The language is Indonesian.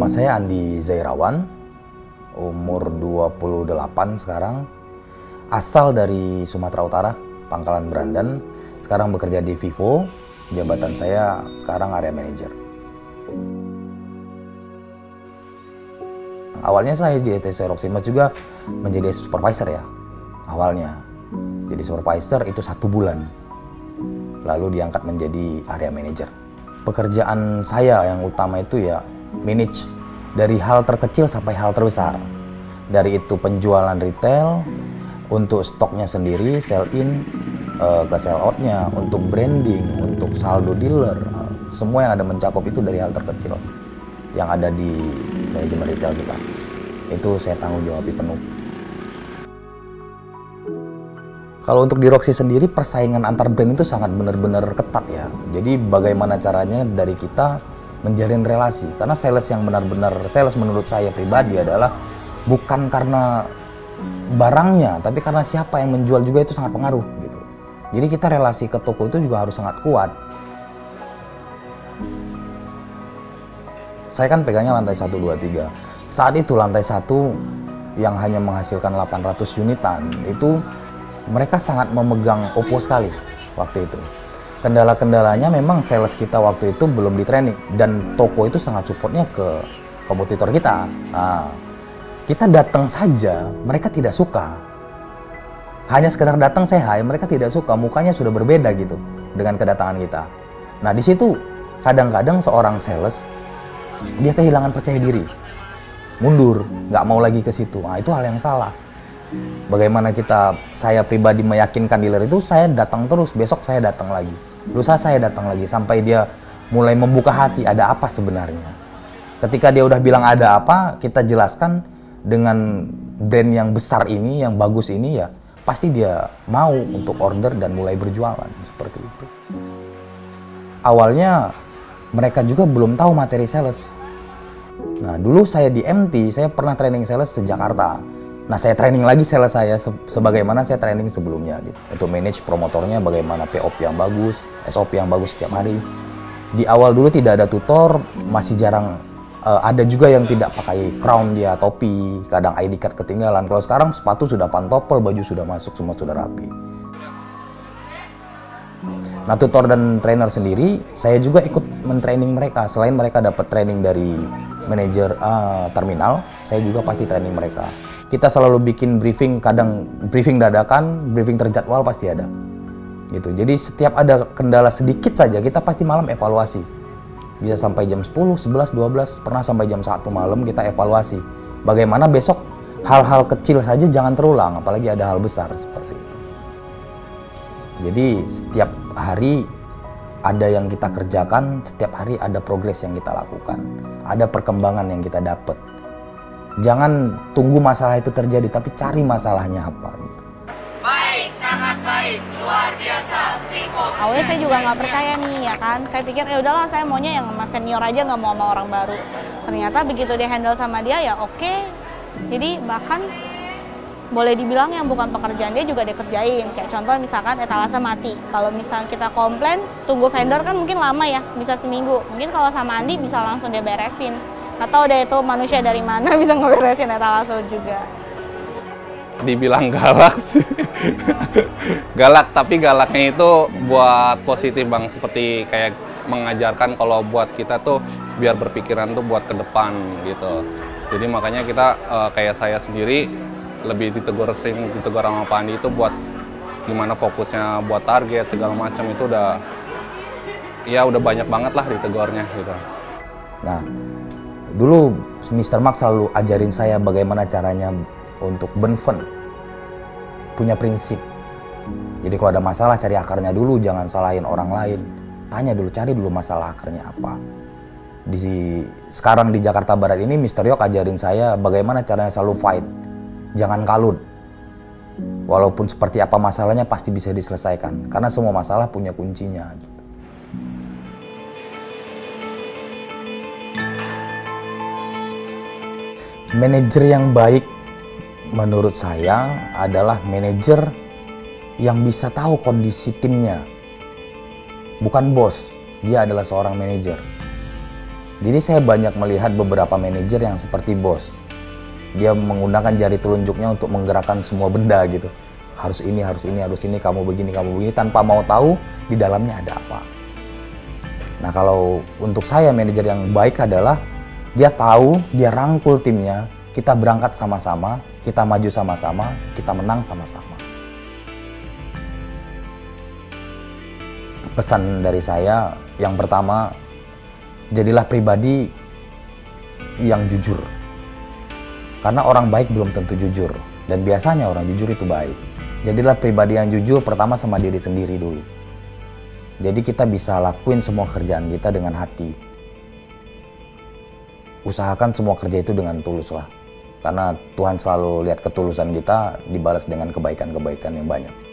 Nama saya Andi Zairawan, umur 28 sekarang, asal dari Sumatera Utara, Pangkalan Berandan, sekarang bekerja di Vivo, jabatan saya sekarang area manager. Awalnya saya di ETC Roximas juga menjadi supervisor ya, awalnya. Jadi supervisor itu 1 bulan, lalu diangkat menjadi area manager. Pekerjaan saya yang utama itu ya manage dari hal terkecil sampai hal terbesar. Dari itu penjualan retail, untuk stoknya sendiri, sell in, ke sell outnya, untuk branding, untuk saldo dealer, semua yang ada mencakup itu dari hal terkecil yang ada di manajemen retail kita. Itu saya tanggung jawab penuh. Kalau untuk di Roxy sendiri, persaingan antar brand itu sangat benar-benar ketat ya. Jadi bagaimana caranya dari kita menjalin relasi. Karena sales yang benar-benar sales menurut saya pribadi adalah bukan karena barangnya, tapi karena siapa yang menjual juga itu sangat pengaruh gitu. Jadi kita relasi ke toko itu juga harus sangat kuat. Saya kan pegangnya lantai 1, 2, 3. Saat itu lantai 1 yang hanya menghasilkan 800 unitan, itu mereka sangat memegang Oppo sekali waktu itu. Kendala-kendalanya memang sales kita waktu itu belum di training, dan toko itu sangat supportnya ke kompetitor kita. Nah, kita datang saja, mereka tidak suka. Hanya sekedar datang say hi, mereka tidak suka, mukanya sudah berbeda gitu dengan kedatangan kita. Nah, di situ kadang-kadang seorang sales dia kehilangan percaya diri, mundur, nggak mau lagi ke situ. Nah, itu hal yang salah. Bagaimana saya pribadi meyakinkan dealer itu, saya datang terus, besok saya datang lagi, lusa saya datang lagi, sampai dia mulai membuka hati ada apa sebenarnya. Ketika dia udah bilang ada apa, kita jelaskan dengan brand yang besar ini, yang bagus ini ya, pasti dia mau untuk order dan mulai berjualan seperti itu. Awalnya mereka juga belum tahu materi sales. Nah, dulu saya di MT, saya pernah training sales se Jakarta. Nah, saya training lagi sales saya sebagaimana saya training sebelumnya gitu. Untuk manage promotornya, bagaimana POP yang bagus, SOP yang bagus setiap hari. Di awal dulu tidak ada tutor, masih jarang, ada juga yang tidak pakai crown dia, topi, kadang ID card ketinggalan. Kalau sekarang sepatu sudah pantopel, baju sudah masuk, semua sudah rapi. Nah, tutor dan trainer sendiri, saya juga ikut mentraining mereka. Selain mereka dapat training dari manajer terminal, saya juga pasti training mereka. Kita selalu bikin briefing, kadang briefing dadakan, briefing terjadwal pasti ada. Gitu. Jadi setiap ada kendala sedikit saja, kita pasti malam evaluasi. Bisa sampai jam 10, 11, 12, pernah sampai jam 1 malam kita evaluasi. Bagaimana besok hal-hal kecil saja jangan terulang, apalagi ada hal besar seperti itu. Jadi setiap hari ada yang kita kerjakan, setiap hari ada progres yang kita lakukan, ada perkembangan yang kita dapat. Jangan tunggu masalah itu terjadi, tapi cari masalahnya apa. Gitu. Baik, sangat baik, luar biasa, Vivo. Awalnya saya juga nggak percaya nih ya kan, saya pikir ya udahlah saya maunya yang sama senior aja, nggak mau sama orang baru. Ternyata begitu di handle sama dia ya oke. Jadi bahkan boleh dibilang yang bukan pekerjaan dia juga dia kerjain. Kayak contoh misalkan etalase mati, kalau misalnya kita komplain, tunggu vendor kan mungkin lama ya, bisa seminggu. Mungkin kalau sama Andi bisa langsung dia beresin. Atau deh itu manusia dari mana bisa ngeberesin etalase juga. Dibilang galak sih. Galak, tapi galaknya itu buat positif Bang. Seperti kayak mengajarkan kalau buat kita tuh biar berpikiran tuh buat ke depan gitu. Jadi makanya kita kayak saya sendiri lebih sering ditegur sama Pak Andi itu buat gimana fokusnya buat target segala macam itu udah banyak banget lah ditegurnya gitu. Nah, dulu Mr. Mark selalu ajarin saya bagaimana caranya untuk burn fun, punya prinsip. Jadi kalau ada masalah cari akarnya dulu, jangan salahin orang lain. Tanya dulu, cari dulu masalah akarnya apa. Sekarang di Jakarta Barat ini Mr. Yok ajarin saya bagaimana caranya selalu fight. Jangan kalut. Walaupun seperti apa masalahnya pasti bisa diselesaikan. Karena semua masalah punya kuncinya. Manajer yang baik menurut saya adalah manajer yang bisa tahu kondisi timnya. Bukan bos, dia adalah seorang manajer. Jadi saya banyak melihat beberapa manajer yang seperti bos. Dia menggunakan jari telunjuknya untuk menggerakkan semua benda gitu. Harus ini, harus ini, harus ini, kamu begini, tanpa mau tahu di dalamnya ada apa. Nah, kalau untuk saya manajer yang baik adalah dia tahu, dia rangkul timnya, kita berangkat sama-sama, kita maju sama-sama, kita menang sama-sama. Pesan dari saya yang pertama, jadilah pribadi yang jujur. Karena orang baik belum tentu jujur, dan biasanya orang jujur itu baik. Jadilah pribadi yang jujur pertama sama diri sendiri dulu. Jadi kita bisa lakuin semua kerjaan kita dengan hati. Usahakan semua kerja itu dengan tulus lah. Karena Tuhan selalu lihat ketulusan kita dibalas dengan kebaikan-kebaikan yang banyak.